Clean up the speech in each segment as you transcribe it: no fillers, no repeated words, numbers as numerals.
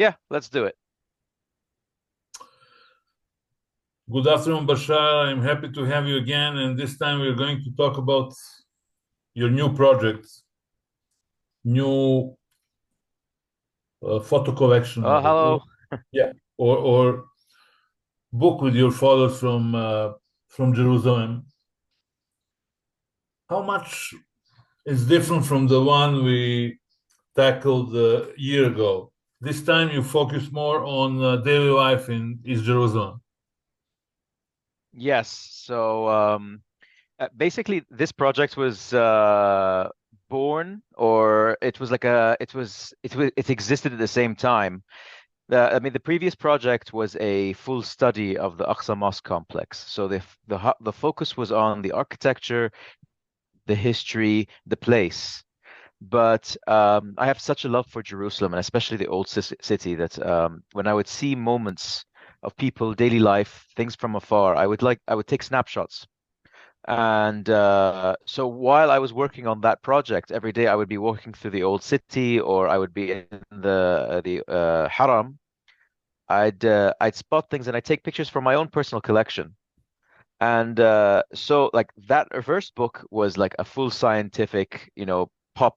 Yeah, let's do it. Good afternoon, Bashar. I'm happy to have you again. And this time we're going to talk about your new project, new photo collection, Oh, hello. yeah, or book with your photos from Jerusalem. How much is different from the one we tackled a year ago? This time you focus more on daily life in East Jerusalem. Yes. So basically this project was born, or it was like it existed at the same time. I mean, the previous project was a full study of the Aqsa Mosque complex. So the focus was on the architecture, the history, the place. But I have such a love for Jerusalem, and especially the old city, that when I would see moments of people, daily life, things from afar, I would take snapshots. And so while I was working on that project, every day I would be walking through the old city, or I would be in the Haram. I'd spot things and I'd take pictures from my own personal collection. And so like that first book was like a full scientific, pop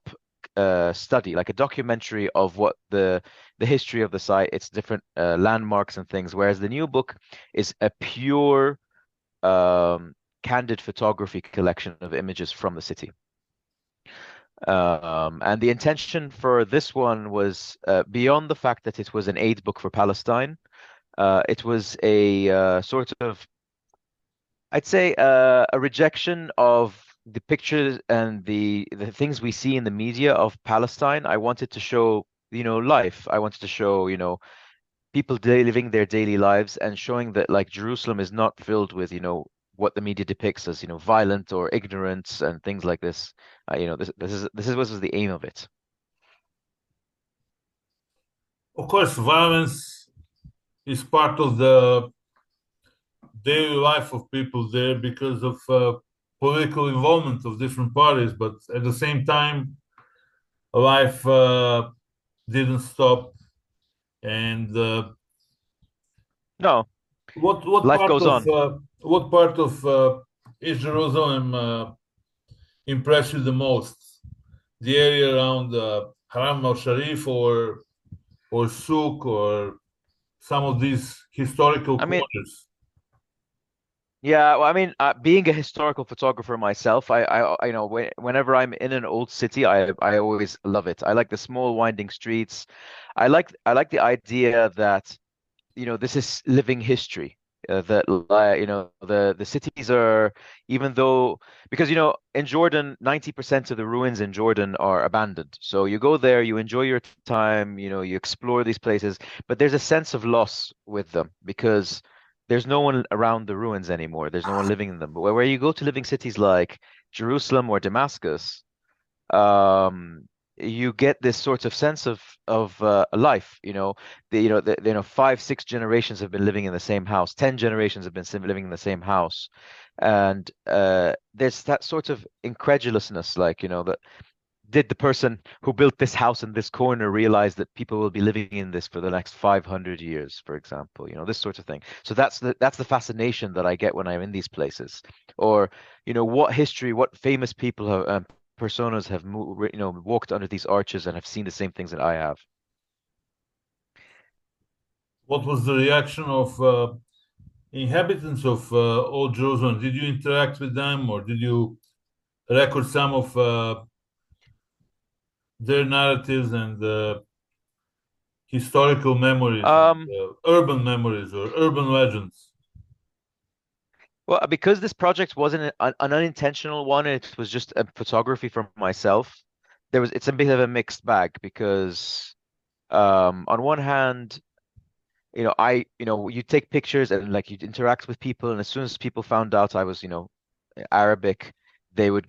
study, like a documentary of what the history of the site, its different landmarks and things. Whereas the new book is a pure um, candid photography collection of images from the city. And the intention for this one was beyond the fact that it was an aid book for Palestine. It was a sort of, I'd say, a rejection of the pictures and the things we see in the media of Palestine. I wanted to show, life. I wanted to show, people living their daily lives and showing that like Jerusalem is not filled with, what the media depicts as, violent or ignorance and things like this. This was the aim of it. Of course, violence is part of the daily life of people there because of political involvement of different parties. But at the same time, life didn't stop. And No, what life part goes of on. East Jerusalem impressed you the most? The area around Haram al Sharif or Souk or some of these historical I mean, corners? yeah, well, I mean, being a historical photographer myself, whenever I'm in an old city, I always love it. I like the small winding streets. I like the idea that, this is living history. That the cities are, even though, because in Jordan 90% of the ruins in Jordan are abandoned. So you go there, you enjoy your time, you explore these places, but there's a sense of loss with them because there's no one around the ruins anymore. There's no one living in them. But where you go to living cities like Jerusalem or Damascus, um, you get this sort of sense of life. Five, six generations have been living in the same house. 10 generations have been living in the same house, and there's that sort of incredulousness, like that. Did the person who built this house in this corner realize that people will be living in this for the next 500 years, for example? This sort of thing. So that's the fascination that I get when I'm in these places. Or, what history, what famous people have personas have walked under these arches and have seen the same things that I have. What was the reaction of inhabitants of Old Jerusalem? Did you interact with them or did you record some of their narratives and historical memories and Um, urban memories or urban legends? well, because this project wasn't an unintentional one, it was just a photography from myself. It's a bit of a mixed bag because on one hand, you take pictures and like you'd interact with people, and as soon as people found out I was, Arabic, they would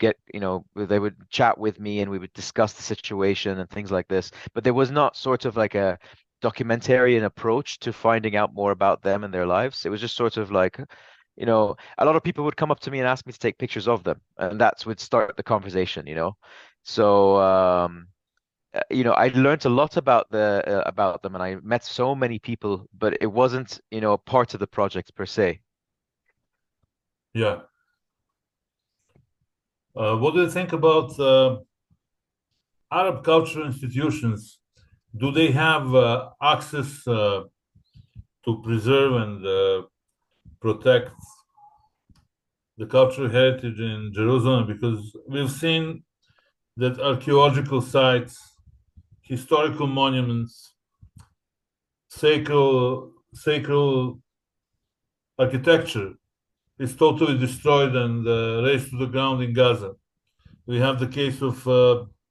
chat with me and we would discuss the situation and things like this. But there was not sort of like a documentarian approach to finding out more about them and their lives. It was just sort of like, a lot of people would come up to me and ask me to take pictures of them, and that's would start the conversation. So I learned a lot about them, and I met so many people, but it wasn't, part of the project per se. Yeah. What do you think about Arab cultural institutions? Do they have access to preserve and protect the cultural heritage in Jerusalem? Because we've seen that archaeological sites, historical monuments, sacred architecture is totally destroyed and razed to the ground in Gaza. We have the case of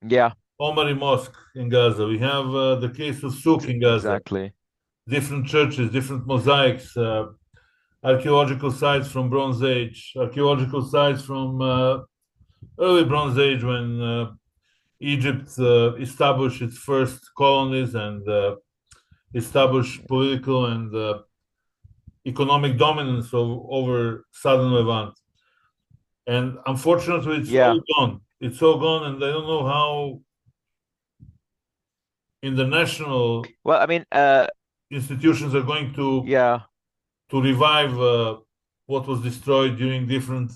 Yeah, Omari Mosque in Gaza. We have the case of Souk in Gaza. exactly. Different churches, different mosaics, archaeological sites from Bronze Age, archaeological sites from early Bronze Age when Egypt established its first colonies and established political and economic dominance over southern Levant. And unfortunately, it's Yeah. all gone. It's all gone, and I don't know how international Well, I mean, institutions are going yeah, to revive what was destroyed during different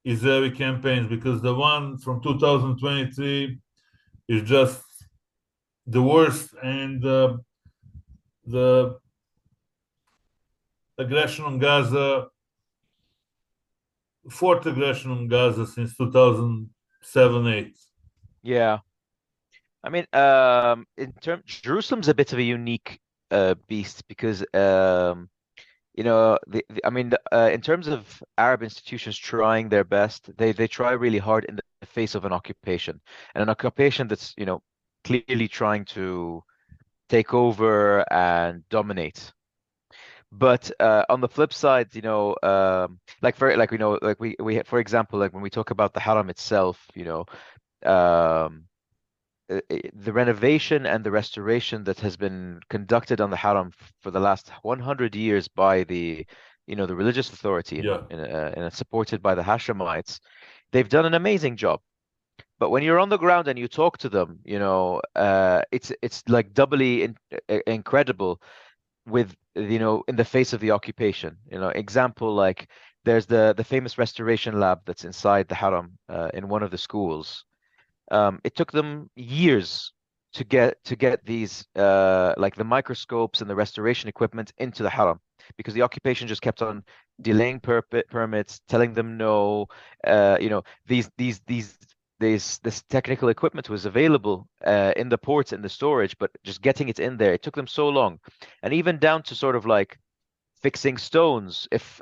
Israeli campaigns, because the one from 2023 is just the worst, and the aggression on Gaza, fourth aggression on Gaza since 2007-8. yeah. I mean, in term Jerusalem's a bit of a unique beast because I mean, in terms of Arab institutions trying their best, they try really hard in the face of an occupation, and an occupation that's, clearly trying to take over and dominate. But on the flip side, for example, like when we talk about the Haram itself, um, the renovation and the restoration that has been conducted on the Haram for the last 100 years by the religious authority Yeah, and supported by the Hashemites, they've done an amazing job. But when you're on the ground and you talk to them, it's like doubly incredible with, in the face of the occupation. Example, like there's the famous restoration lab that's inside the Haram in one of the schools. It took them years to get these like the microscopes and the restoration equipment into the Haram because the occupation just kept on delaying permits, telling them no. This technical equipment was available in the ports in the storage, but just getting it in there, it took them so long, and even down to sort of like fixing stones if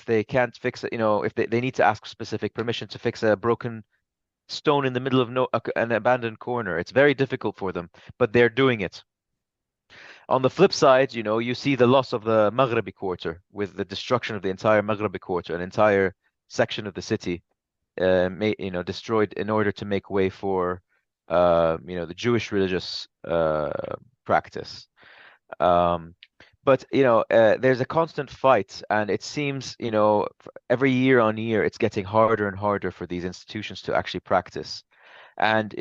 they can't fix it, if they need to ask specific permission to fix a broken stone in the middle of an abandoned corner. It's very difficult for them, but they're doing it. On the flip side, you see the loss of the Maghribi quarter with the destruction of the entire Maghribi quarter, an entire section of the city, destroyed in order to make way for, the Jewish religious practice. Um, but there's a constant fight, and it seems, every year on year, it's getting harder and harder for these institutions to actually practice. And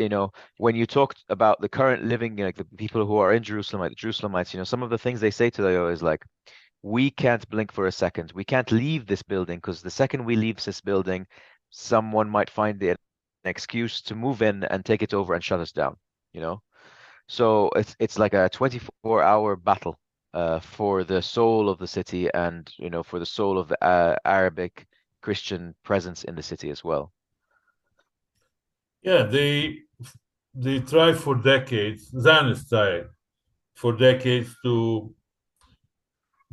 when you talk about the current living, like the people who are in Jerusalem, like the Jerusalemites, some of the things they say to them is like, we can't blink for a second. We can't leave this building because the second we leave this building, someone might find an excuse to move in and take it over and shut us down, you know? So it's like a 24-hour battle for the soul of the city and, for the soul of the Arabic Christian presence in the city as well. yeah, they tried for decades. Zionists tried for decades to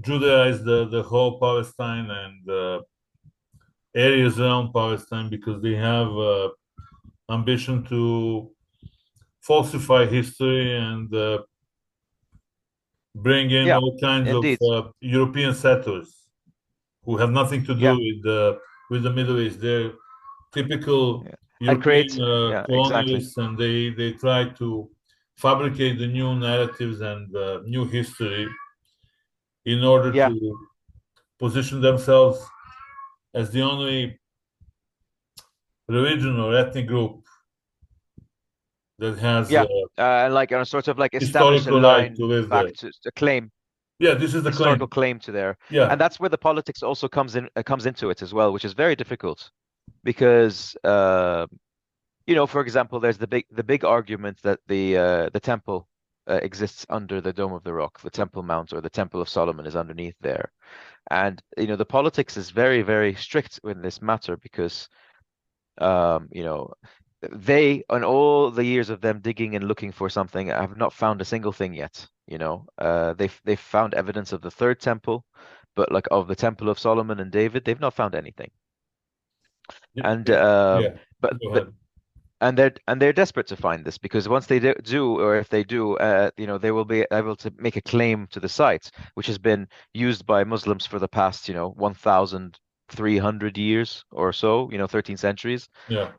Judaize the whole Palestine and areas around Palestine because they have ambition to falsify history and bring in Yeah, all kinds of indeed. European settlers who have nothing to do Yeah, with the Middle East. They're typical yeah. And European create, yeah, exactly. colonialists, and they try to fabricate the new narratives and new history in order Yeah, to position themselves as the only religion or ethnic group that has Yeah, and like on a sort of like establish a historical right to line live there. back to a claim, Yeah, this is the historical claim. claim to there, Yeah. and that's where the politics also comes into it as well, which is very difficult because for example, there's the big argument that the temple exists under the Dome of the Rock, the Temple Mount or the Temple of Solomon is underneath there, and the politics is very, very strict in this matter because they, on all the years of them digging and looking for something, have not found a single thing yet. They've found evidence of the third temple, but like of the Temple of Solomon and David, they've not found anything. And Yeah. but Go but ahead. and they're desperate to find this because once they do, or if they do, they will be able to make a claim to the site, which has been used by Muslims for the past, 1,300 years or so, 13 centuries. Yeah.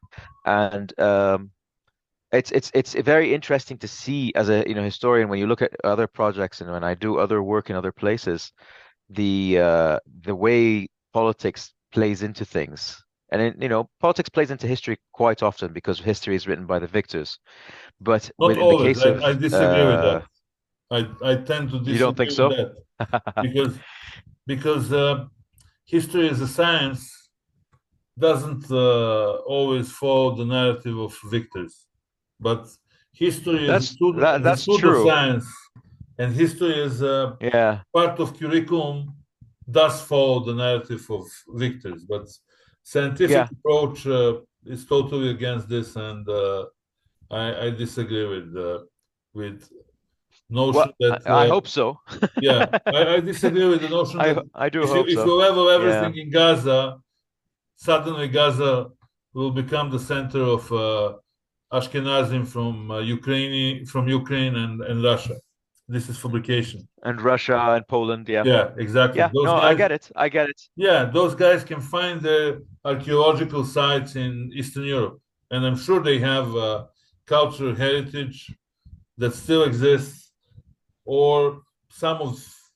And it's very interesting to see as a historian when you look at other projects and when I do other work in other places, the way politics plays into things. And politics plays into history quite often because history is written by the victors. But Not in the always. case of I disagree with that. I tend to you don't think disagree with so? that because because history as a science doesn't always follow the narrative of victors, but history as a That's true. pseudoscience and history as a Yeah. part of curriculum does follow the narrative of victors. But scientific Yeah. approach is totally against this, and I disagree with Well, notion that I hope so. yeah, I disagree with the notion that I do if you hope if so. you level Yeah. everything in Gaza, suddenly Gaza will become the center of Ashkenazim from Ukraine and Russia. This is fabrication. And Russia and Poland, yeah. Yeah, exactly. Yeah, no, I get it. I get it. Yeah, those guys can find the archaeological sites in Eastern Europe, and I'm sure they have cultural heritage that still exists, or some of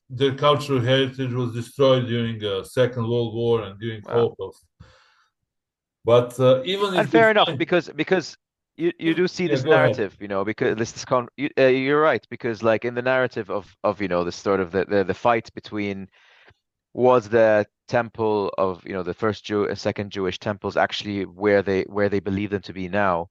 their cultural heritage was destroyed during Second World War and during Wow. Holocaust. But even And if they fair enough find, because you do see yeah, this go ahead. narrative, because this is you're right because like in the narrative of this sort of the fight between was the temple of the first second Jewish temples actually where they believe them to be now.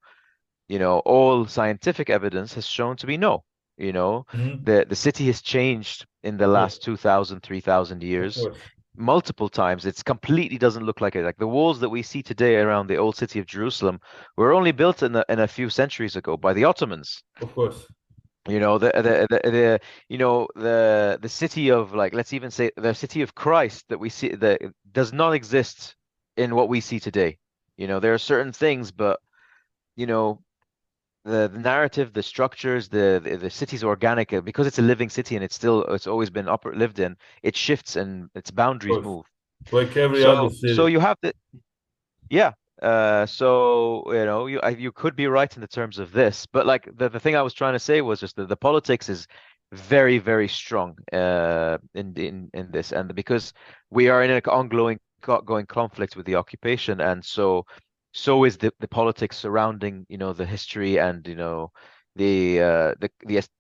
All scientific evidence has shown to be no. You know, Mhm. the city has changed in the Of course, last 2,000, 3,000 of years course, multiple times. It's completely doesn't look like it. Like the walls that we see today around the old city of Jerusalem were only built in a few centuries ago by the Ottomans. of course. The city of, like, let's even say the city of Christ that we see that does not exist in what we see today. There are certain things, but you know the narrative, the structures, the city's organic because it's a living city and it's always been lived in. It shifts and its Of boundaries course. move. Like every other So city. you have the yeah. So you could be right in the terms of this, but like the thing I was trying to say was just that the politics is very, very strong in this, and because we are in an ongoing conflict with the occupation, and so is the politics surrounding the history and the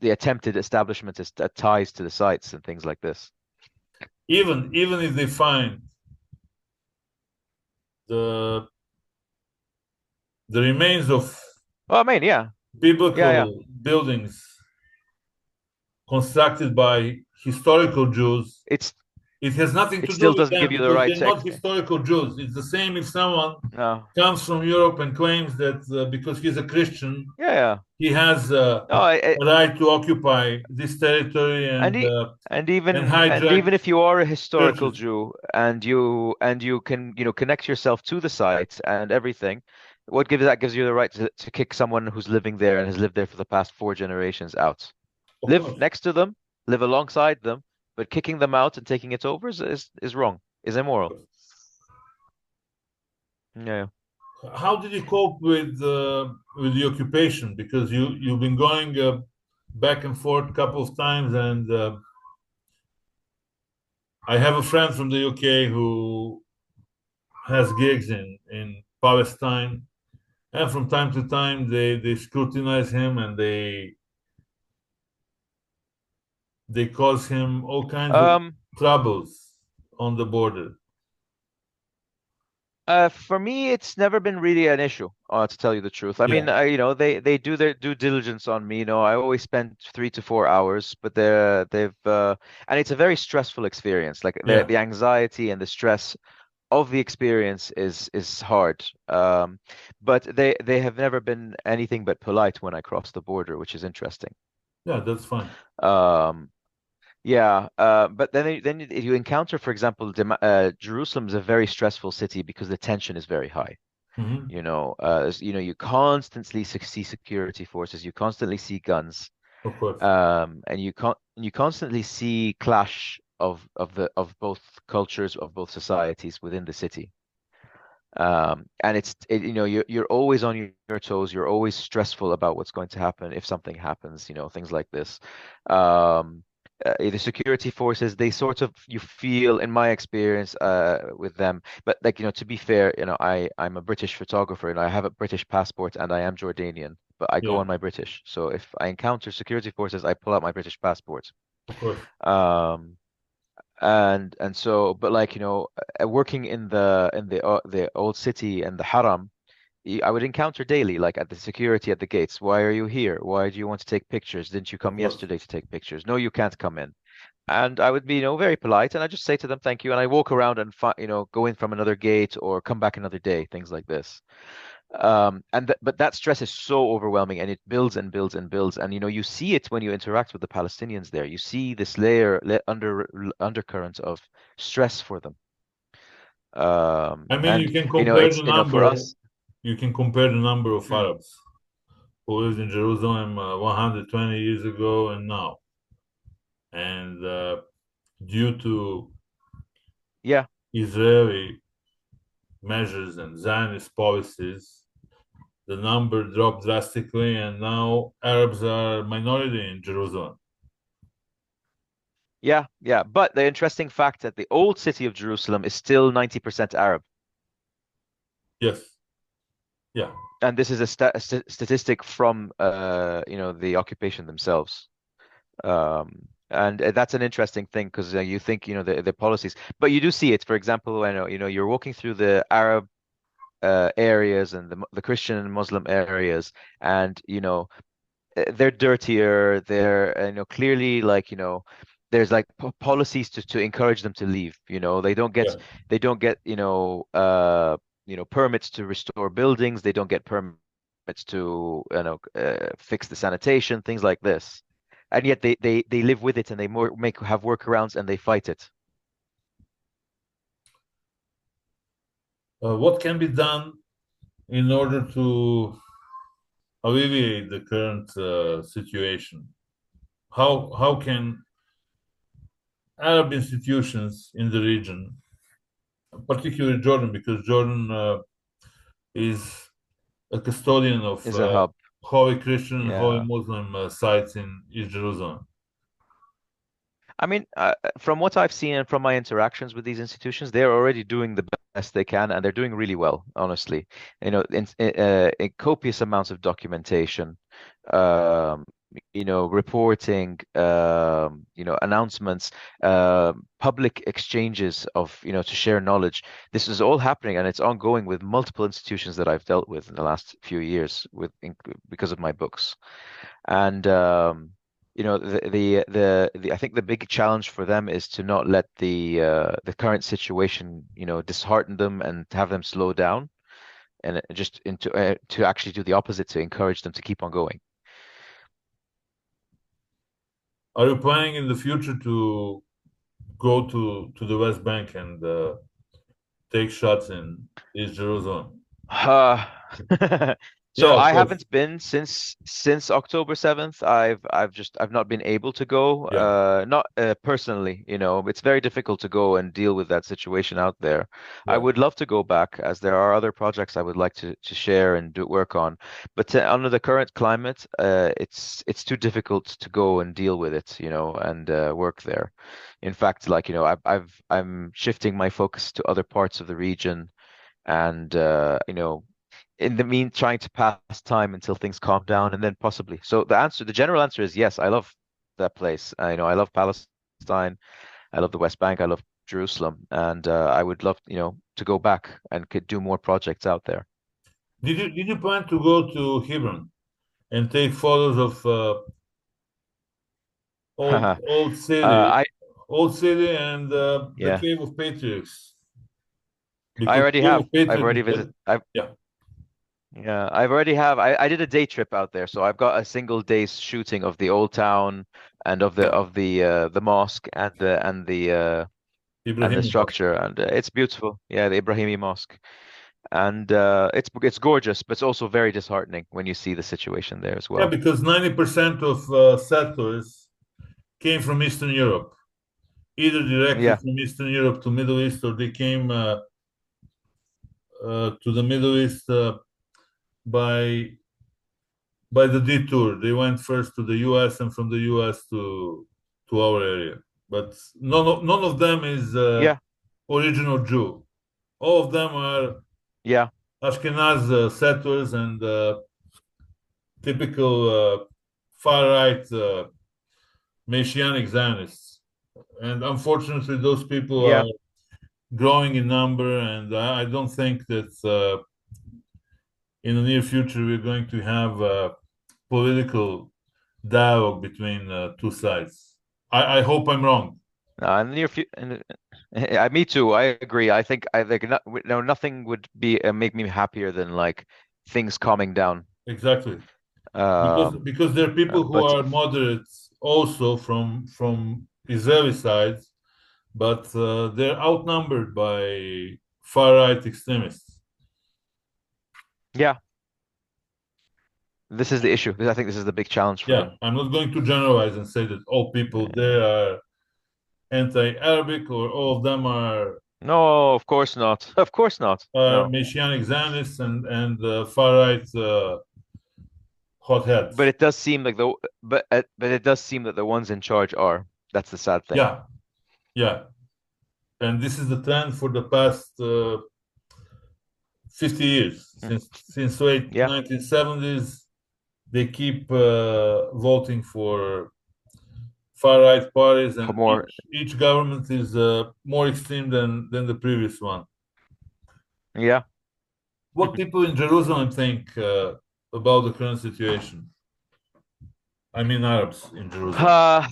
attempted establishment ties to the sites and things like this. Even if they find the the remains of Well, I mean, yeah, yeah, yeah. biblical buildings constructed by historical Jews, It's it has nothing it to do still with doesn't them give you the because right they're to not historical Jews. It's the same if someone no. comes from Europe and claims that because he's a Christian, Yeah, yeah. he has No, a right to occupy this territory and e and and even hijack if you are a historical churches. Jew and you can connect yourself to the site and everything, gives you the right to kick someone who's living there and has lived there for the past four generations out. Of Live course. next to them, live alongside them, but kicking them out and taking it over is wrong, is immoral. Yeah. How did you cope with the occupation? Because you've been going back and forth a couple of times, and I have a friend from the UK who has gigs in Palestine, and from time to time they scrutinize him and they cause him all kinds of Um, troubles on the border. for me, it's never been really an issue, to tell you the truth. I mean, Yeah, they do their due diligence on me. I always spend 3 to 4 hours, but and it's a very stressful experience. Like yeah, the anxiety and the stress of the experience is hard. But they have never been anything but polite when I cross the border, which is interesting. yeah. That's fine. Um, yeah, but then you encounter, for example, Jerusalem is a very stressful city because the tension is very high. Hmm. You constantly see security forces, you constantly see guns, Of course. and you constantly see clash of both cultures, of both societies within the city. And you're always on your toes. You're always stressful about what's going to happen if something happens, things like this. Um, the security forces, they sort of, you feel, in my experience, with them, but like, to be fair, I'm a British photographer and I have a British passport and I am Jordanian, but I go Yeah, on my British. So if I encounter security forces, I pull out my British passport. of course. Um, and so, but like, working in the old city and the Haram, I would encounter daily, like at the security at the gates. Why are you here? Why do you want to take pictures? Didn't you Of come course. yesterday to take pictures? No, you can't come in. And I would be, very polite, and I just say to them, thank you, and I walk around and go in from another gate or come back another day, things like this. But that stress is so overwhelming, and it builds and builds and builds, and you see it when you interact with the Palestinians there. You see this undercurrent of stress for them. I mean, And it's for us. you can compare the number of Hmm, Arabs who lived in Jerusalem 120 years ago and now. And due to yeah, Israeli measures and Zionist policies, the number dropped drastically, and now Arabs are minority in Jerusalem. yeah, yeah. But the interesting fact that the old city of Jerusalem is still 90% Arab. Yes, yeah. And this is a statistic from the occupation themselves. And that's an interesting thing because you think the policies, but you do see it. For example, I know you're walking through the Arab areas and the Christian and Muslim areas, and they're dirtier. They're clearly, like, there's like policies to encourage them to leave. They don't get permits to restore buildings. They don't get permits to fix the sanitation, things like this. And yet they live with it, and they more make have workarounds, and they fight it. What can be done in order to alleviate the current situation? How can Arab institutions in the region, particularly Jordan, because Jordan is a custodian of Is a hub. holy Christian and holy Yeah. Muslim sites in East Jerusalem. I mean, from what I've seen and from my interactions with these institutions, they're already doing the best they can, and they're doing really well, honestly. In copious amounts of documentation, um, reporting, announcements, public exchanges of, to share knowledge. This is all happening, and it's ongoing with multiple institutions that I've dealt with in the last few years because of my books. And I think the big challenge for them is to not let the current situation, dishearten them and have them slow down, and just into to actually do the opposite, to encourage them to keep on going. Are you planning in the future to go to the West Bank and take shots in East Jerusalem? Uh, so Yeah, of I course. haven't been since October 7th. I've not been able to go. Yeah, Not personally, it's very difficult to go and deal with that situation out there. I yeah. would love to go back, as there are other projects I would like to share and do work on. But under the current climate, it's too difficult to go and deal with it, and work there. In fact, like, I'm shifting my focus to other parts of the region, and in the mean trying to pass time until things calm down and then possibly. So the general answer is yes, I love that place. I love Palestine. I love the West Bank. I love Jerusalem, and I would love, to go back and could do more projects out there. Did you plan to go to Hebron and take photos of old uh, old city, I old city, and the yeah, Cave of Patriarchs? I Because already Cave have. of I've Patriarchs, already visited. I've yeah, Yeah, I've already have. I did a day trip out there, so I've got a single day's shooting of the old town and of the mosque and the Ibrahim Mosque. structure, and it's beautiful. Yeah, the Ibrahimi Mosque, and it's gorgeous, but it's also very disheartening when you see the situation there as Yeah, well. because 90% of settlers came from Eastern Europe, either directly Yeah, from Eastern Europe to Middle East, or they came to the Middle East by by the detour. They went first to the U.S. and from the U.S. to our area. But none of them is yeah, original Jew. All of them are yeah, Ashkenaz settlers and typical far right Messianic Zionists. And unfortunately, those people are yeah. growing in number, and I don't think that in the near future we're going to have political dialogue between two sides. I hope I'm wrong. In the near future, me too. I agree. I think no, no nothing would be make me happier than like things calming down. Exactly. Because Um, because there are people who but are moderates also from Israeli sides, but they're outnumbered by far right extremists. yeah. This is the issue. I think this is the big challenge for Yeah, them. I'm not going to generalize and say that all people there are anti-Arabic or all of them No, of course not. Of course not. are No. Messianic Zionists and far right But hotheads. it does seem like but it does seem that the ones in charge are. That's the sad thing. Yeah, yeah, and this is the trend for the past 50 years Mm. since late Yeah. 1970s. They keep voting for far right parties, For and more. each government is more extreme than the previous one. Yeah. What people in Jerusalem think about the current situation? I mean, Arabs in Jerusalem. Uh,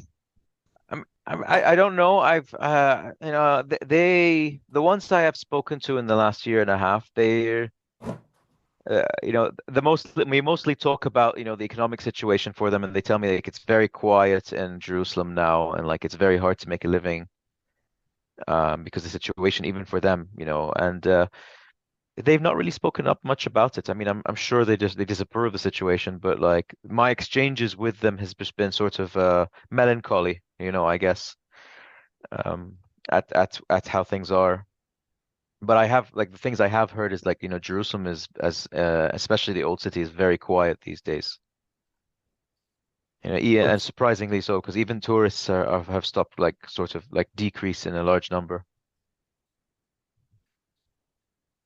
I don't know. I've the ones I have spoken to in the last year and a half, they're we mostly talk about, the economic situation for them, and they tell me like it's very quiet in Jerusalem now, and like it's very hard to make a living because the situation even for them, and they've not really spoken up much about it. I mean, I'm sure they disapprove of the situation, but like my exchanges with them has just been sort of melancholy, I guess, um, at how things are. But I have like the things I have heard is like, Jerusalem is as especially the old city is very quiet these days. Yeah, and What's, surprisingly so, because even tourists have stopped like sort of like decrease in a large number.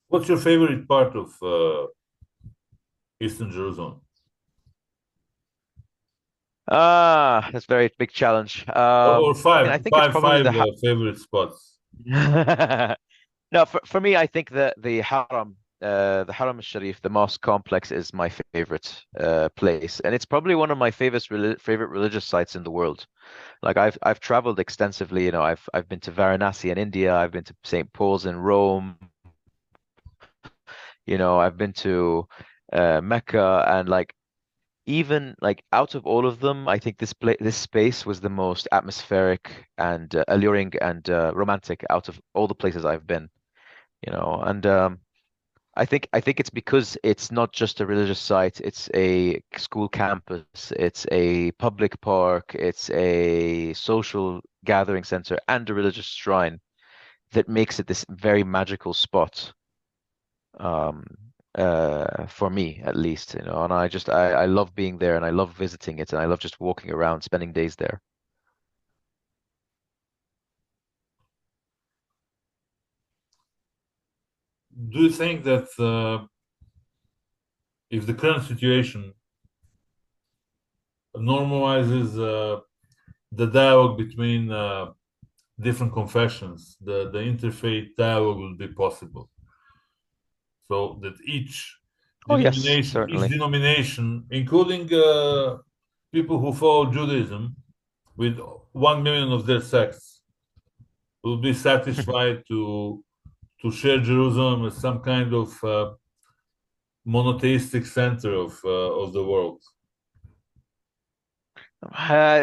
what's your favorite part of Eastern Jerusalem? That's a very big challenge. Or I mean, I five, think it's five, probably five the ha favorite spots. No, for me, I think the Haram al-Sharif, the mosque complex is my favorite place, and it's probably one of my favorite religious sites in the world. Like I've traveled extensively, I've been to Varanasi in India, I've been to St. Paul's in Rome, I've been to Mecca, and like even like out of all of them, I think this space was the most atmospheric and alluring and romantic out of all the places I've been, and I think it's because it's not just a religious site, it's a school campus, it's a public park, it's a social gathering center and a religious shrine that makes it this very magical spot. Um, for me at least, and I love being there and I love visiting it and I love just walking around, spending days there. Do you think that if the current situation normalizes the dialogue between different confessions, the interfaith dialogue will be possible. So that Oh yes, each certainly. denomination, including people who follow Judaism, with 1 million of their sects, will be satisfied to share Jerusalem as some kind of monotheistic center of the world.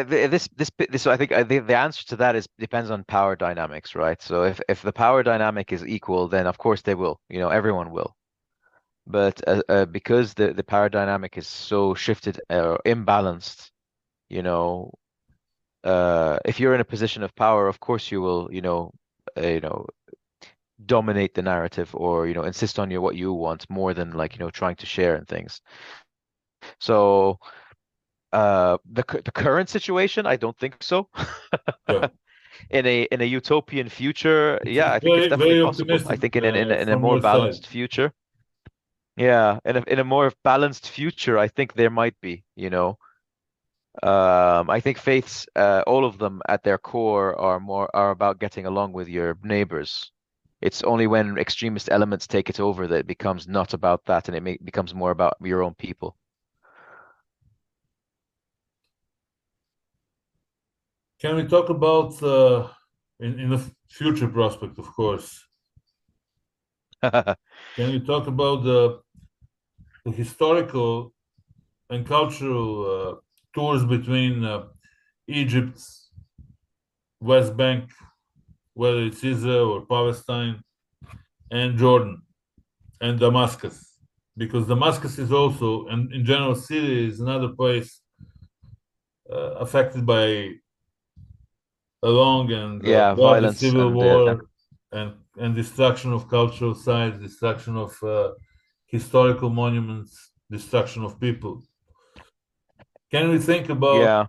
This I think the answer to that is depends on power dynamics, right? So if the power dynamic is equal, then of course they will. Everyone will. But because the power dynamic is so shifted or imbalanced, you know, if you're in a position of power, of course you will, dominate the narrative or insist on what you want more than like trying to share and things. So the current situation, I don't think so. Yeah, In a utopian future, yeah, it's I think it's very definitely very possible. I optimistic think in a from more your side. balanced future, yeah, in a more balanced future, I think there might be. I think faiths, all of them at their core are about getting along with your neighbors. It's only when extremist elements take it over that it becomes not about that, and becomes more about your own people. Can we talk about in the future prospect, of course? Can we talk about the historical and cultural tours between Egypt's West Bank, whether it's Israel or Palestine, and Jordan and Damascus? Because Damascus is also, and in general, Syria is another place affected by a long and Yeah, bloody violence civil and war and destruction of cultural sites, destruction of historical monuments, destruction of people. Can we think about yeah.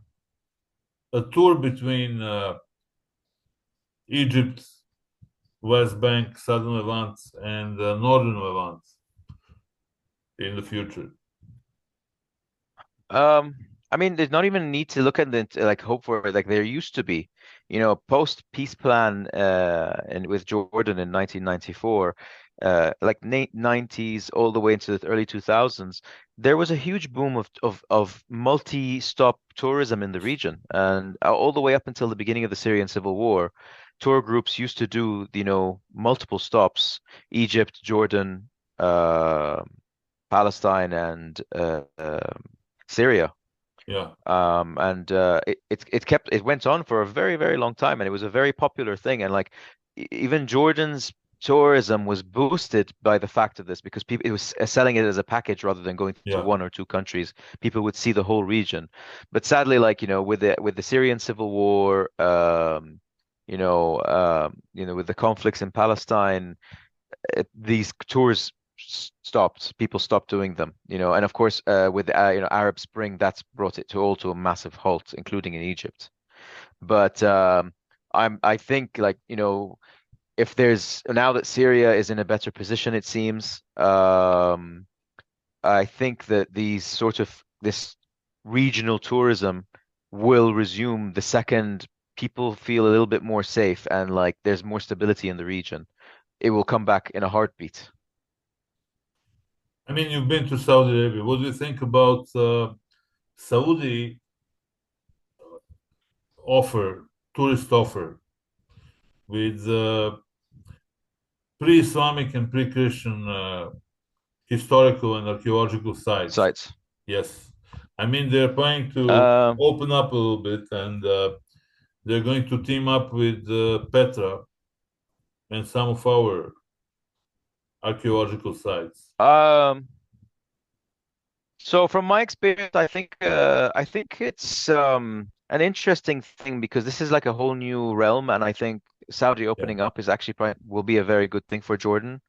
a tour between Egypt, West Bank, Southern Levant, and Northern Levant in the future? Um, I mean, there's not even need to look at the like hope for it. Like there used to be, post peace plan and with Jordan in 1994, like 90s all the way into the early 2000s, there was a huge boom of multi-stop tourism in the region, and all the way up until the beginning of the Syrian civil war, tour groups used to do, multiple stops, Egypt, Jordan, uh, Palestine, and Syria. Yeah, And it went on for a very, very long time, and it was a very popular thing. And like even Jordan's tourism was boosted by the fact of this because people it was selling it as a package rather than going to yeah. one or two countries. People would see the whole region. But sadly, like with the Syrian civil war, with the conflicts in Palestine, these tours stopped. People stopped doing them, and of course, with the Arab Spring, that's brought it to a massive halt, including in Egypt. But I think like if there's now that Syria is in a better position, it seems, I think that this regional tourism will resume the second people feel a little bit more safe and like there's more stability in the region. It will come back in a heartbeat. I mean, you've been to Saudi Arabia. What do you think about Saudi offer, tourist offer with pre-Islamic and pre-Christian historical and archaeological sites? Sites. Yes. I mean, they're planning to Um, open up a little bit and they're going to team up with Petra and some of our archaeological sites. um, so from my experience, I think it's an interesting thing because this is like a whole new realm, and I think Saudi Yeah. opening up is actually probably will be a very good thing for Jordan.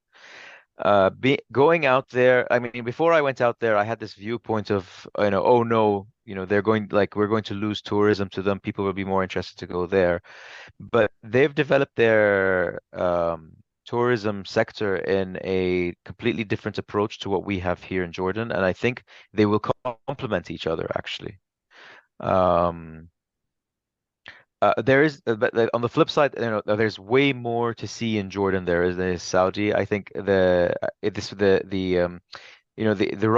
Going out there, I mean, before I went out there, I had this viewpoint of, oh no, we're going to lose tourism to them. People will be more interested to go there. But they've developed their tourism sector in a completely different approach to what we have here in Jordan, and I think they will complement each other actually. Um, there is, but on the flip side, there's way more to see in Jordan there is than in Saudi. I think the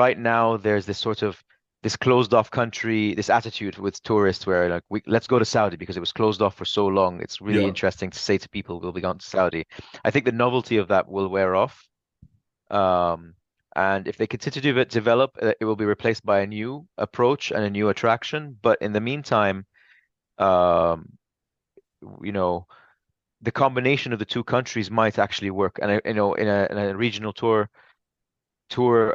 right now there's this sort of this closed off country, this attitude with tourists where like let's go to Saudi because it was closed off for so long. It's really Yeah. interesting to say to people we'll be going to Saudi. I think the novelty of that will wear off. Um, and if they continue to develop, it will be replaced by a new approach and a new attraction. But in the meantime, um, you know, the combination of the two countries might actually work. And in a regional tour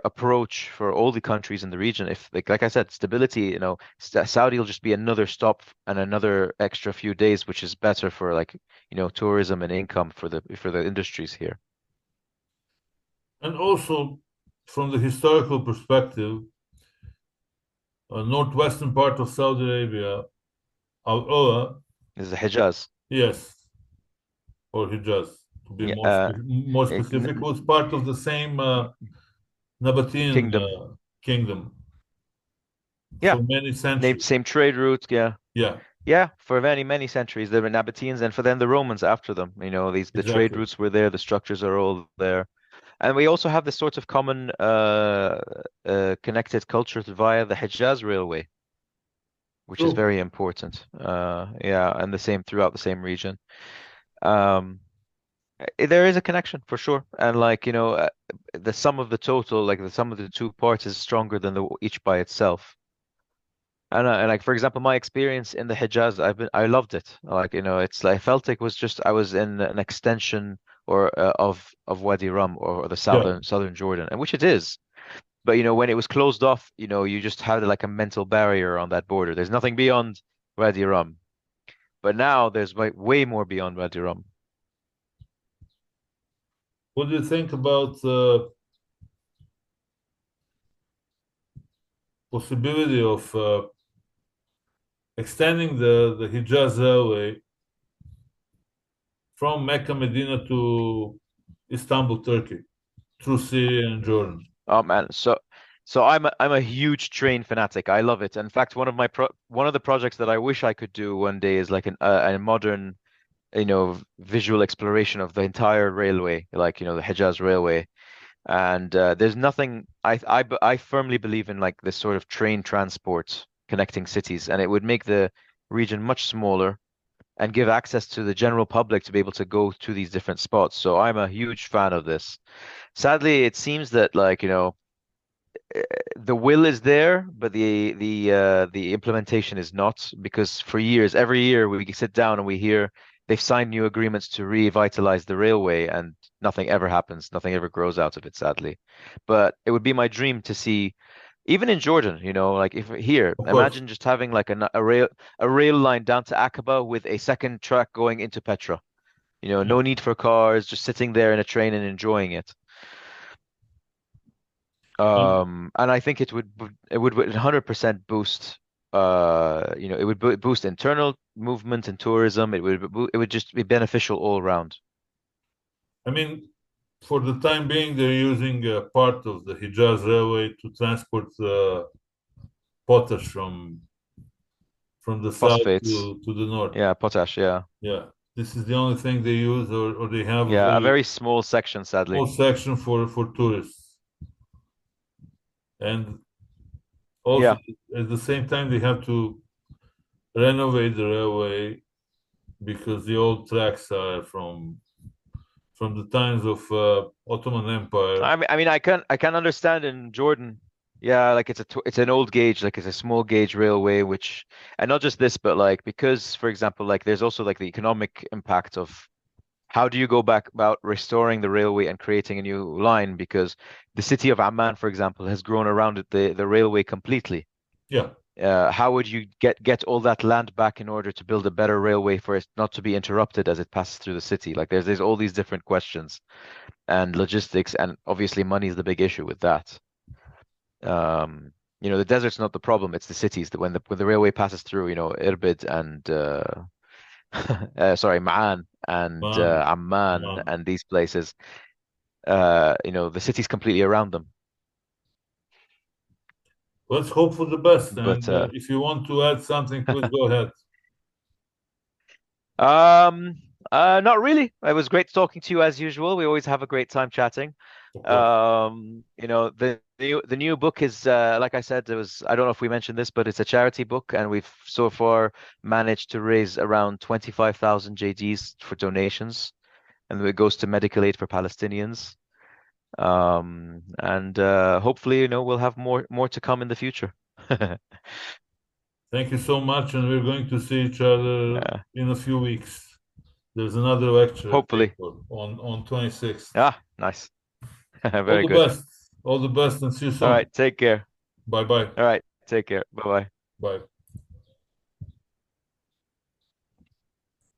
approach for all the countries in the region. If like I said, stability, Saudi will just be another stop and another extra few days, which is better for like, tourism and income for the industries here. And also, from the historical perspective, northwestern part of Saudi Arabia, Al Ula, This is the Hijaz. yes, or Hijaz, to be Yeah, more eh, n- specific, was part of the same Nabatean kingdom. kingdom Yeah, for many named centuries. same trade route. Yeah. Yeah, Yeah, for many, many centuries, there were Nabateans, and for then the Romans after them. The trade exactly. routes were there, the structures are all there. And we also have this sort of common connected culture via the Hejaz Railway, which is True. very important. Yeah, and the same throughout the same region. Um, there is a connection for sure, and like the sum of the total, like the sum of the two parts, is stronger than each by itself. And like for example, my experience in the Hejaz, I loved it. Like it's like I felt like it was just I was in an extension of Wadi Rum or the Yeah. southern Jordan, and which it is. But when it was closed off, you just had like a mental barrier on that border. There's nothing beyond Wadi Rum. But now there's way more beyond Wadi Rum. What do you think about the possibility of extending the Hijaz Railway from Mecca, Medina to Istanbul, Turkey, through Syria and Jordan? Oh man, so I'm a huge train fanatic. I love it. In fact, one of the projects that I wish I could do one day is like a modern, visual exploration of the entire railway, like the Hejaz Railway. And there's nothing I firmly believe in like this sort of train transport connecting cities, and it would make the region much smaller and give access to the general public to be able to go to these different spots. So I'm a huge fan of this. Sadly, it seems that like, the will is there, but the implementation is not because for years, every year we sit down and we hear they've signed new agreements to revitalize the railway and nothing ever happens, nothing ever grows out of it, sadly. But it would be my dream to see, even in Jordan, like if here, Of course. imagine just having like a rail line down to Aqaba with a second track going into Petra. Yeah. No need for cars, just sitting there in a train and enjoying it. And And I think it would 100% boost it would boost internal movement and tourism. It would just be beneficial all around. I mean, for the time being, they're using part of the Hijaz Railway to transport potash from the south Phosphates, to the north. yeah, potash, yeah. Yeah. This is the only thing they use, or they have a Yeah, a very very small section, small sadly. section for tourists. And also, Yeah. at the same time, they have to renovate the railway because the old tracks are from the times of Ottoman Empire. I mean, I can understand in Jordan. Yeah, like it's an old gauge, like it's a small gauge railway, and not just this, but like because, for example, like there's also like the economic impact of how do you go back about restoring the railway and creating a new line? Because the city of Amman, for example, has grown around the railway completely. Yeah. How would you get all that land back in order to build a better railway for it not to be interrupted as it passes through the city? Like there's all these different questions and logistics, and obviously money is the big issue with that. The desert's not the problem; it's the cities that when the railway passes through, Irbid and sorry, Ma'an and Man, Amman man. and these places. The city's completely around them. Let's hope for the best. But And if you want to add something, please go ahead. um, not really. It was great talking to you as usual. We always have a great time chatting. Of course. The new book is like I said, I don't know if we mentioned this, but it's a charity book, and we've so far managed to raise around 25,000 JDs for donations, and it goes to medical aid for Palestinians. And hopefully, we'll have more to come in the future. Thank you so much. And we're going to see each other Yeah, in a few weeks. There's another lecture at hopefully. April on 26th. Ah, nice. All Very the good. best. All the best and see you All soon. right, take care. Bye bye. All right, take care. Bye bye. Bye.